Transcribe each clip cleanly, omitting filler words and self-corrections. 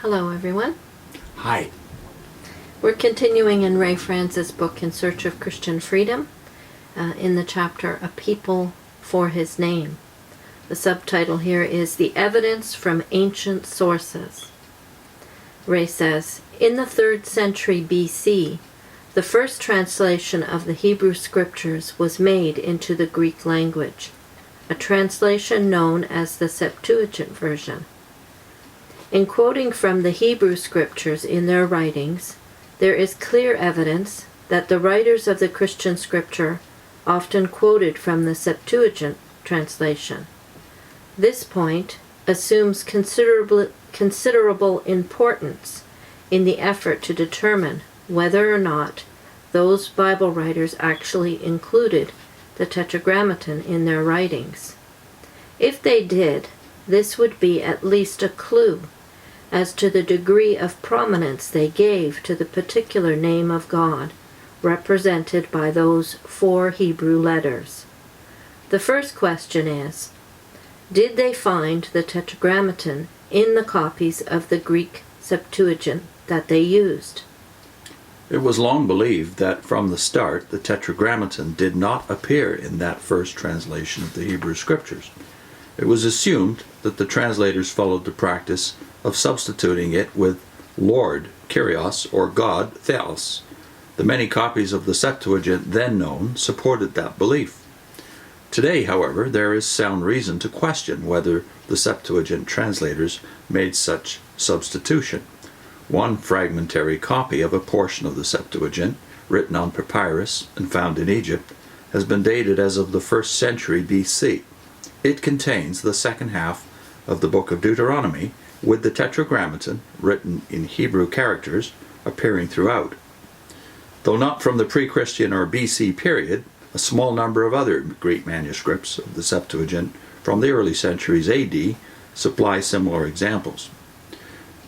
Hello, everyone. Hi. We're continuing in Ray Franz's book, In Search of Christian Freedom, in the chapter, A People for His Name. The subtitle here is The Evidence from Ancient Sources. Ray says, in the 3rd century BC, the first translation of the Hebrew Scriptures was made into the Greek language, a translation known as the Septuagint version. In quoting from the Hebrew Scriptures in their writings, there is clear evidence that the writers of the Christian Scripture often quoted from the Septuagint translation. This point assumes considerable importance in the effort to determine whether or not those Bible writers actually included the Tetragrammaton in their writings. If they did, this would be at least a clue as to the degree of prominence they gave to the particular name of God represented by those 4 Hebrew letters. The first question is, did they find the Tetragrammaton in the copies of the Greek Septuagint that they used? It was long believed that from the start the Tetragrammaton did not appear in that first translation of the Hebrew Scriptures. It was assumed that the translators followed the practice of substituting it with Lord, Kyrios, or God, Theos. The many copies of the Septuagint then known supported that belief. Today, however, there is sound reason to question whether the Septuagint translators made such substitution. One fragmentary copy of a portion of the Septuagint, written on papyrus and found in Egypt, has been dated as of the 1st century BC. It contains the second half of the book of Deuteronomy, with the Tetragrammaton, written in Hebrew characters, appearing throughout. Though not from the pre-Christian or BC period, a small number of other Greek manuscripts of the Septuagint from the early centuries AD supply similar examples.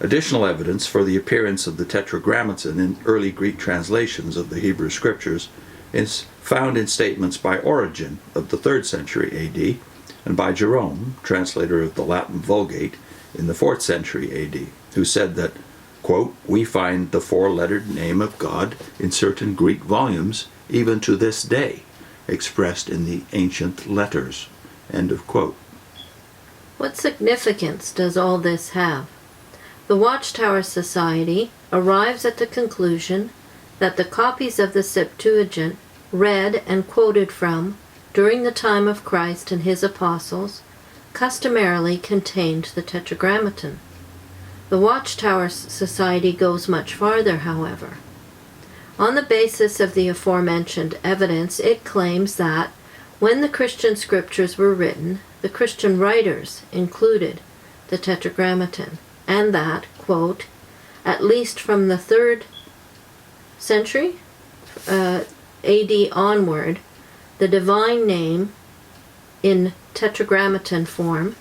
Additional evidence for the appearance of the Tetragrammaton in early Greek translations of the Hebrew Scriptures is found in statements by Origen of the 3rd century AD and by Jerome, translator of the Latin Vulgate, in the 4th century AD, who said that, quote, we find the 4-lettered name of God in certain Greek volumes even to this day, expressed in the ancient letters, end of quote. What significance does all this have? The Watchtower Society arrives at the conclusion that the copies of the Septuagint read and quoted from during the time of Christ and his apostles customarily contained the Tetragrammaton. The Watchtower Society goes much farther, however. On the basis of the aforementioned evidence, it claims that when the Christian scriptures were written, the Christian writers included the Tetragrammaton, and that, quote, at least from the 3rd century AD onward, the divine name in Tetragrammaton form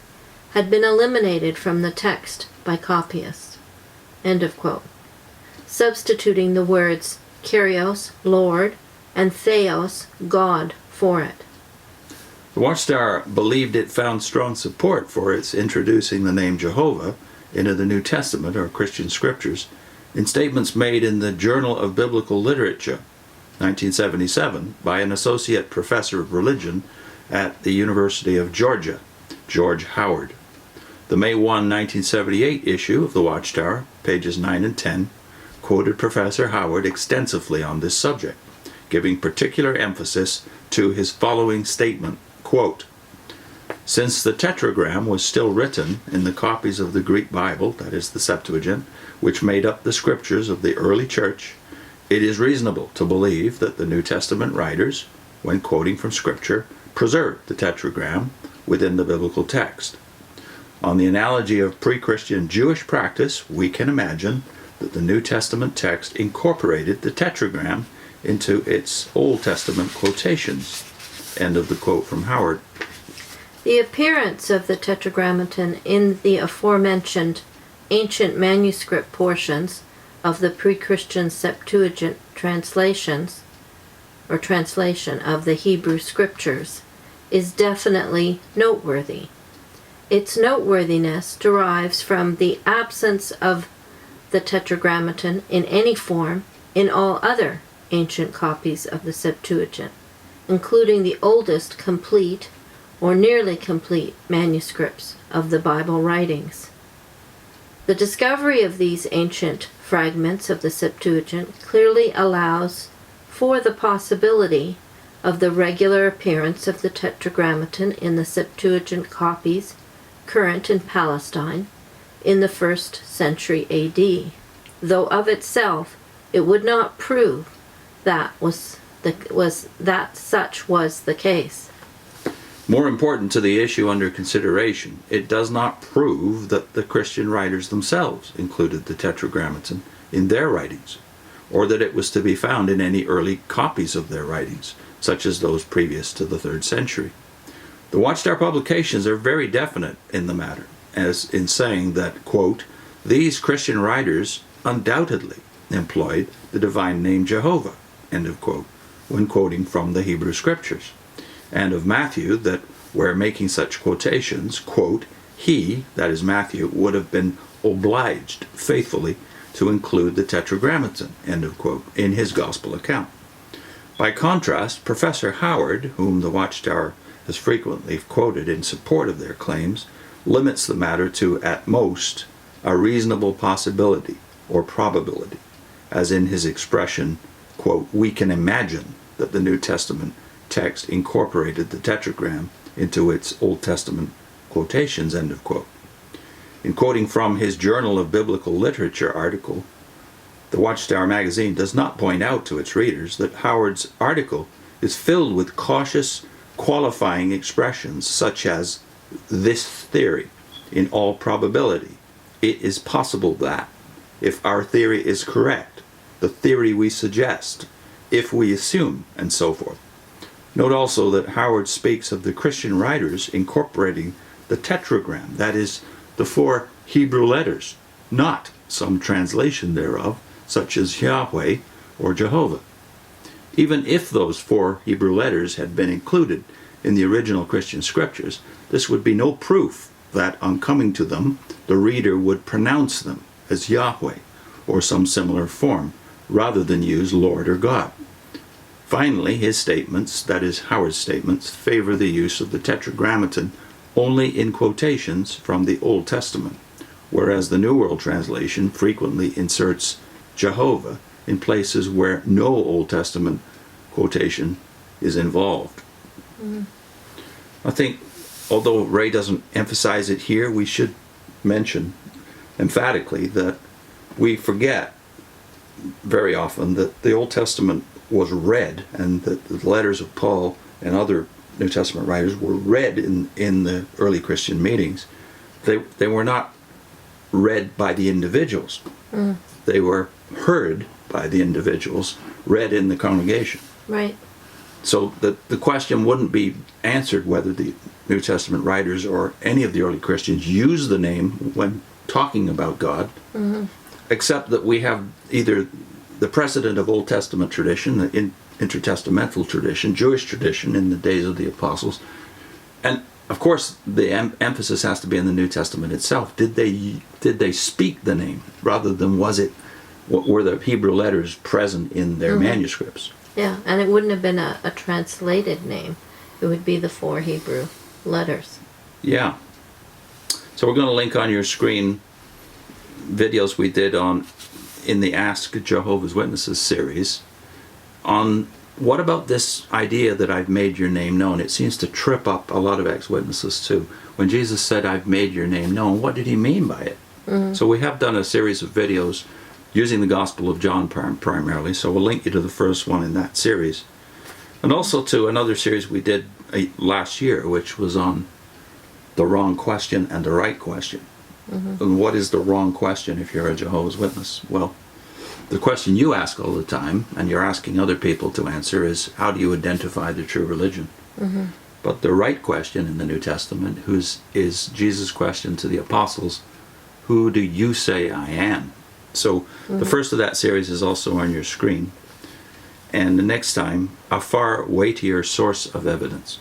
had been eliminated from the text by copyists, end of quote, substituting the words Kyrios, Lord, and Theos, God, for it. The Watchtower believed it found strong support for its introducing the name Jehovah into the New Testament or Christian Scriptures in statements made in the Journal of Biblical Literature, 1977, by an associate professor of religion at the University of Georgia, George Howard. The May 1, 1978 issue of the Watchtower, pages 9 and 10, quoted Professor Howard extensively on this subject, giving particular emphasis to his following statement, quote, since the Tetragram was still written in the copies of the Greek Bible, that is the Septuagint, which made up the scriptures of the early church, it is reasonable to believe that the New Testament writers, when quoting from Scripture, preserved the Tetragram within the biblical text. On the analogy of pre-Christian Jewish practice, we can imagine that the New Testament text incorporated the Tetragram into its Old Testament quotations. End of the quote from Howard. The appearance of the Tetragrammaton in the aforementioned ancient manuscript portions of the pre-Christian Septuagint translation of the Hebrew Scriptures is definitely noteworthy. Its noteworthiness derives from the absence of the Tetragrammaton in any form in all other ancient copies of the Septuagint, including the oldest complete or nearly complete manuscripts of the Bible writings. The discovery of these ancient fragments of the Septuagint clearly allows for the possibility of the regular appearance of the Tetragrammaton in the Septuagint copies current in Palestine in the 1st century AD, though of itself it would not prove that such was the case. More important to the issue under consideration, it does not prove that the Christian writers themselves included the Tetragrammaton in their writings, or that it was to be found in any early copies of their writings, such as those previous to the 3rd century. The Watchtower publications are very definite in the matter, as in saying that, quote, these Christian writers undoubtedly employed the divine name Jehovah, end of quote, when quoting from the Hebrew Scriptures, and of Matthew that where making such quotations, quote, he, that is Matthew, would have been obliged faithfully to include the Tetragrammaton, end of quote, in his gospel account. By contrast, Professor Howard, whom the Watchtower has frequently quoted in support of their claims, limits the matter to, at most, a reasonable possibility or probability, as in his expression, quote, we can imagine that the New Testament text incorporated the tetragram into its Old Testament quotations, end of quote. In quoting from his Journal of Biblical Literature article, the Watchtower magazine does not point out to its readers that Howard's article is filled with cautious, qualifying expressions such as this theory, in all probability. It is possible that, if our theory is correct, the theory we suggest, if we assume, and so forth. Note also that Howard speaks of the Christian writers incorporating the tetragram, that is, the 4 Hebrew letters, not some translation thereof, such as Yahweh or Jehovah. Even if those 4 Hebrew letters had been included in the original Christian scriptures, this would be no proof that, on coming to them, the reader would pronounce them as Yahweh or some similar form, rather than use Lord or God. Finally, his statements, that is Howard's statements, favor the use of the Tetragrammaton only in quotations from the Old Testament, whereas the New World Translation frequently inserts Jehovah in places where no Old Testament quotation is involved. I think, although Ray doesn't emphasize it here, we should mention emphatically that we forget very often that the Old Testament was read, and that the letters of Paul and other New Testament writers were read in the early Christian meetings. They were not read by the individuals. They were heard by the individuals, read in the congregation. Right. So the question wouldn't be answered whether the New Testament writers or any of the early Christians used the name when talking about God, except that we have either the precedent of Old Testament tradition, the intertestamental tradition, Jewish tradition in the days of the apostles, and of course the emphasis has to be in the New Testament itself. Did they speak the name rather than were the Hebrew letters present in their manuscripts? Yeah, and it wouldn't have been a translated name. It would be the 4 Hebrew letters. Yeah. So we're going to link on your screen videos we did in the Ask Jehovah's Witnesses series on what about this idea that I've made your name known. It seems to trip up a lot of ex-witnesses too. When Jesus said, I've made your name known, what did he mean by it? So we have done a series of videos using the Gospel of John primarily, so we'll link you to the first one in that series. And also to another series we did last year, which was on the wrong question and the right question. And what is the wrong question if you're a Jehovah's Witness? Well, the question you ask all the time, and you're asking other people to answer, is how do you identify the true religion? But the right question in the New Testament is Jesus' question to the apostles, who do you say I am? So the first of that series is also on your screen. And the next time, a far weightier source of evidence.